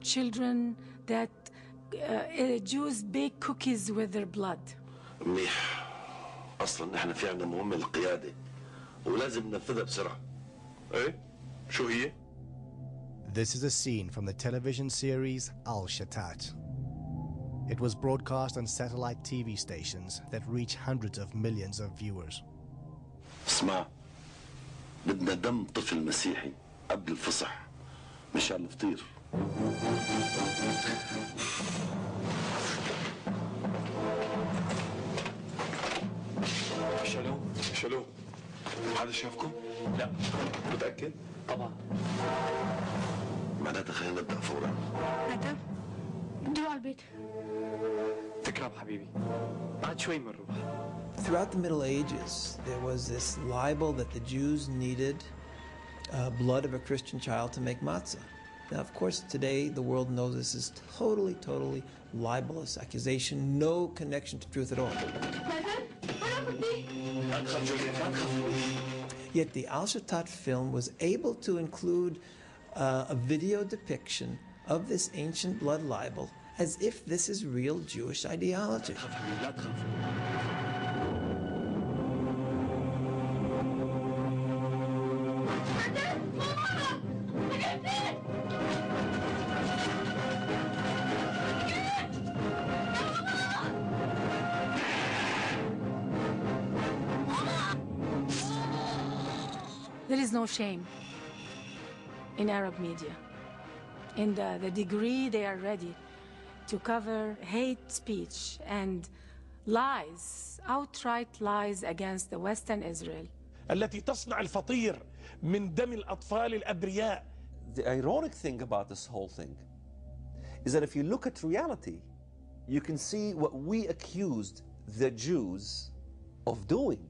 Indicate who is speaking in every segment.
Speaker 1: children that Jews bake cookies with their blood.
Speaker 2: منيح. أصلاً نحن في عندنا مهمة للقيادة ولازم ننفذها بسرعة. إيه؟ شو هي؟
Speaker 3: This is a scene from the television series Al-Shatat. It was broadcast on satellite TV stations that reach hundreds of millions of viewers.
Speaker 2: اسمع، بدنا دم طفل مسيحي قبل الفصح مشان الفطير. شالوم حدا شافكم؟ لا. متأكد؟ طبعا. معناتها خلينا نبدأ فورا.
Speaker 1: أدم دو على البيت.
Speaker 4: تكرم حبيبي. بعد شوي بنروح.
Speaker 5: Throughout the Middle Ages, there was this libel that the Jews needed blood of a Christian child to make matzah. Now, of course, today the world knows this is totally libelous accusation, no connection to truth at all. Yet the Al-Shatat film was able to include a video depiction of this ancient blood libel as if this is real Jewish ideology.
Speaker 1: There is no shame in Arab media. In the degree they are ready to cover hate speech and lies, outright lies against the Western Israel.
Speaker 6: التي تصنع الفطير من دم الأطفال الأبرياء.
Speaker 7: The ironic thing about this whole thing is that if you look at reality, you can see what we accused the Jews of doing.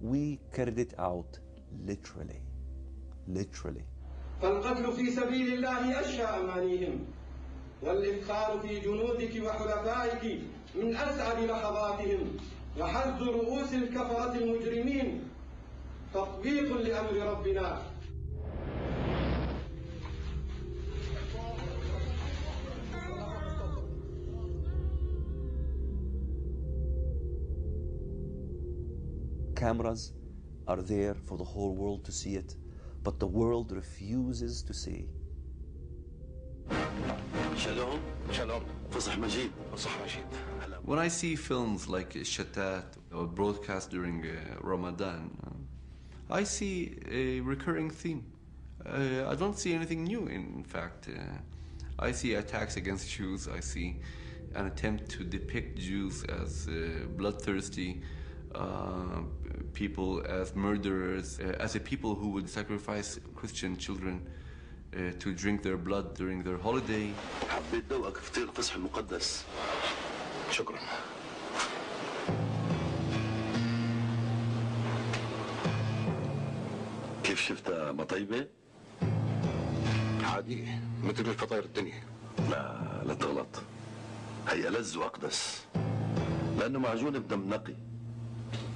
Speaker 7: We carried it out literally.
Speaker 8: فالقتل في سبيل الله أشهى أمانيهم والإفخار في جنودك وحلفائك من أسعد لحظاتهم وحز رؤوس الكفرة المجرمين تطبيق لأمر ربنا.
Speaker 7: Cameras are there for the whole world to see it, but the world refuses to see.
Speaker 2: Shalom. Shalom. فصح مجيد.
Speaker 4: صح مجيد.
Speaker 9: When I see films like Shatat or broadcast during Ramadan, I see a recurring theme. I don't see anything new, in fact. I see attacks against Jews. I see an attempt to depict Jews as bloodthirsty people, as murderers, as a people who would sacrifice Christian children to drink their blood during their holiday.
Speaker 2: حبيت ذوقك فطير الفصح المقدس. شكرا. كيف شفتها مطيبة؟
Speaker 4: عادية مثل الفطاير الدنيا.
Speaker 2: لا تغلط. هي ألذ وأقدس. لأنه معجون بدم نقي.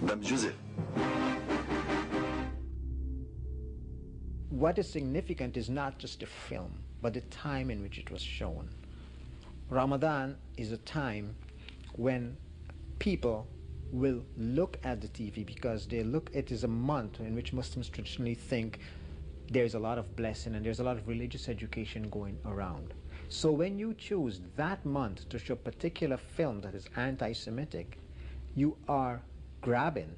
Speaker 2: دم جزء.
Speaker 10: What is significant is not just the film, but the time in which it was shown. Ramadan is a time when people will look at the TV because it is a month in which Muslims traditionally think there's a lot of blessing and there's a lot of religious education going around. So when you choose that month to show a particular film that is anti-Semitic, you are grabbing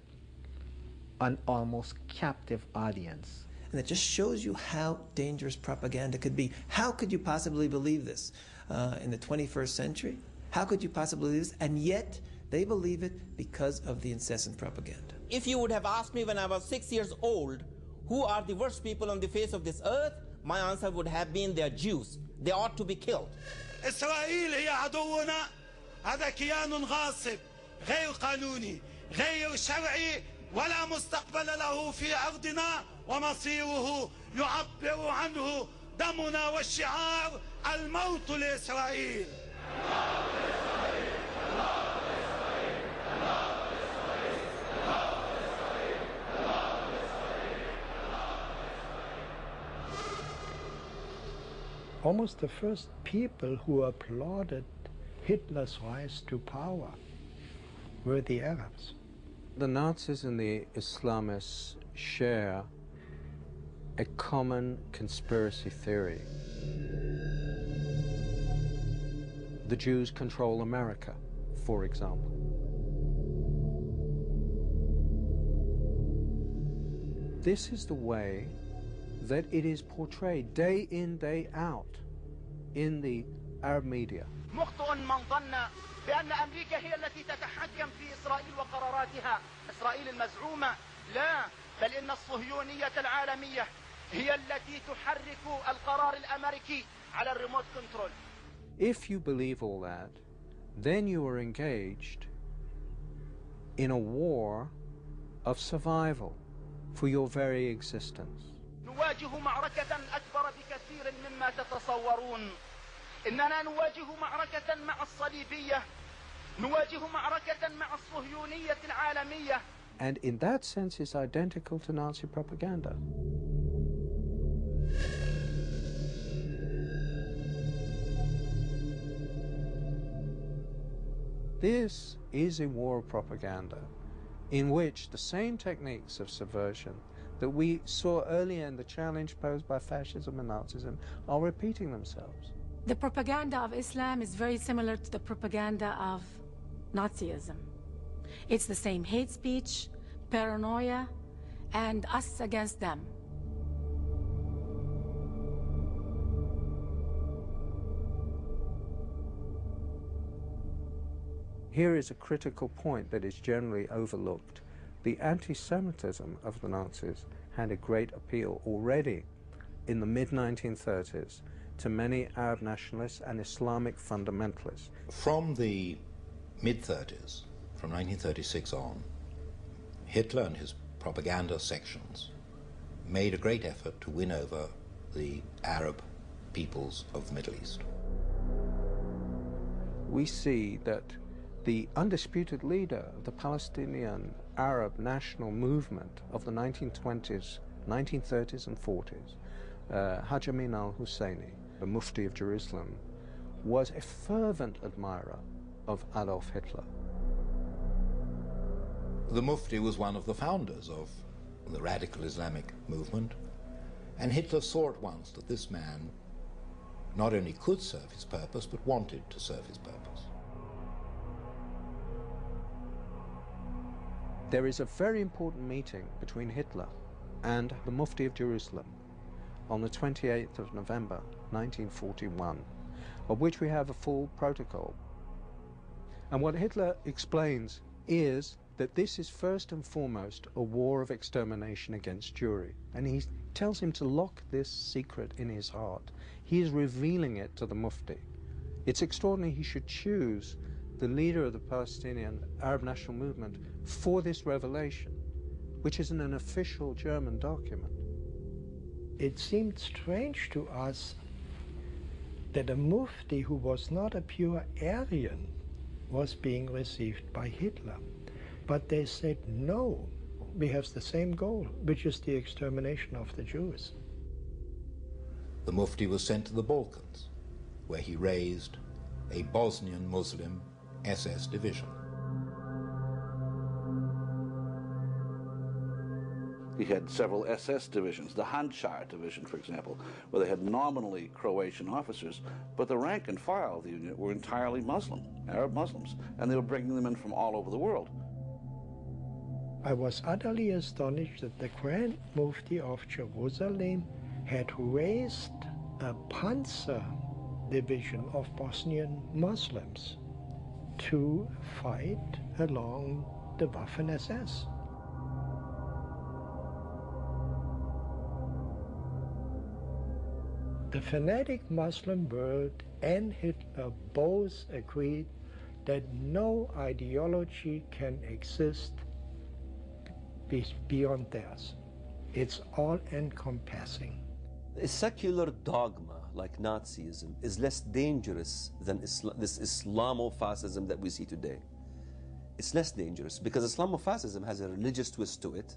Speaker 10: an almost captive audience.
Speaker 5: And it just shows you how dangerous propaganda could be. How could you possibly believe this in the 21st century? How could you possibly believe this? And yet, they believe it because of the incessant propaganda.
Speaker 11: If you would have asked me when I was 6 years old, who are the worst people on the face of this earth, my answer would have been they're Jews. They ought to be killed.
Speaker 6: إسرائيل هي عدونا. هذا كيان غاصب غير قانوني غير شرعي ولا مستقبل له في أرضنا ومصيره يعبر عنه دمنا والشعار الموت لإسرائيل.
Speaker 10: almost the first people who applauded Hitler's rise to power were the Arabs.
Speaker 12: The Nazis and the Islamists share a common conspiracy theory. The Jews control America, for example. This is the way that it is portrayed day in, day out in the Arab media.
Speaker 13: مخطئ من ظن بأن أمريكا هي التي تتحكم في إسرائيل وقراراتها، إسرائيل المزعومة، لا، بل إن الصهيونية العالمية هي التي تحرك القرار الأمريكي على الريموت كنترول.
Speaker 12: If you believe all that, then you are engaged in a war of survival for your very existence.
Speaker 13: نواجه معركة أكبر بكثير مما تتصورون. إننا نواجه معركة مع الصليبية، نواجه معركة مع الصهيونية العالمية.
Speaker 12: And in that sense it's identical to Nazi propaganda. This is a war of propaganda in which the same techniques of subversion that we saw earlier in the challenge posed by fascism and Nazism are repeating themselves.
Speaker 1: The propaganda of Islam is very similar to the propaganda of Nazism. It's the same hate speech, paranoia, and us against them.
Speaker 12: Here is a critical point that is generally overlooked. The anti-Semitism of the Nazis had a great appeal already in the mid-1930s to many Arab nationalists and Islamic fundamentalists.
Speaker 14: From the mid-30s, from 1936 on, Hitler and his propaganda sections made a great effort to win over the Arab peoples of the Middle East.
Speaker 12: We see that the undisputed leader of the Palestinian Arab national movement of the 1920s, 1930s and 40s, Haj Amin al-Husseini, the Mufti of Jerusalem, was a fervent admirer of Adolf Hitler.
Speaker 14: The Mufti was one of the founders of the radical Islamic movement, and Hitler saw at once that this man not only could serve his purpose, but wanted to serve his purpose.
Speaker 12: There is a very important meeting between Hitler and the Mufti of Jerusalem on the 28th of November 1941, of which we have a full protocol. And what Hitler explains is that this is first and foremost a war of extermination against Jewry. And he tells him to lock this secret in his heart. He is revealing it to the Mufti. It's extraordinary he should choose the leader of the Palestinian Arab National Movement for this revelation, which is in an official German document.
Speaker 10: It seemed strange to us that a Mufti who was not a pure Aryan was being received by Hitler. But they said, no, we have the same goal, which is the extermination of the Jews.
Speaker 14: The Mufti was sent to the Balkans, where he raised a Bosnian Muslim SS division.
Speaker 15: He had several SS divisions, the Handschar division, for example, where they had nominally Croatian officers, but the rank and file of the unit were entirely Muslim, Arab Muslims, and they were bringing them in from all over the world.
Speaker 10: I was utterly astonished that the Grand Mufti of Jerusalem had raised a Panzer division of Bosnian Muslims to fight along the Waffen-SS. The fanatic Muslim world and Hitler both agreed that no ideology can exist beyond theirs. It's all-encompassing.
Speaker 16: A secular dogma like Nazism is less dangerous than this Islamofascism that we see today. It's less dangerous because Islamofascism has a religious twist to it.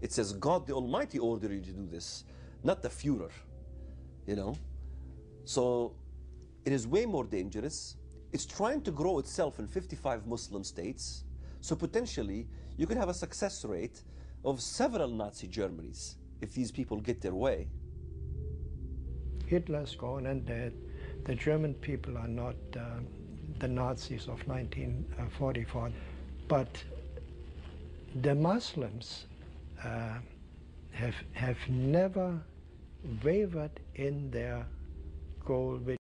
Speaker 16: It says God the Almighty ordered you to do this, not the Führer, you know? So it is way more dangerous. It's trying to grow itself in 55 Muslim states. So potentially, you could have a success rate of several Nazi Germanys if these people get their way.
Speaker 10: Hitler's gone and dead. The German people are not the Nazis of 1944, but the Muslims have never wavered in their goal, which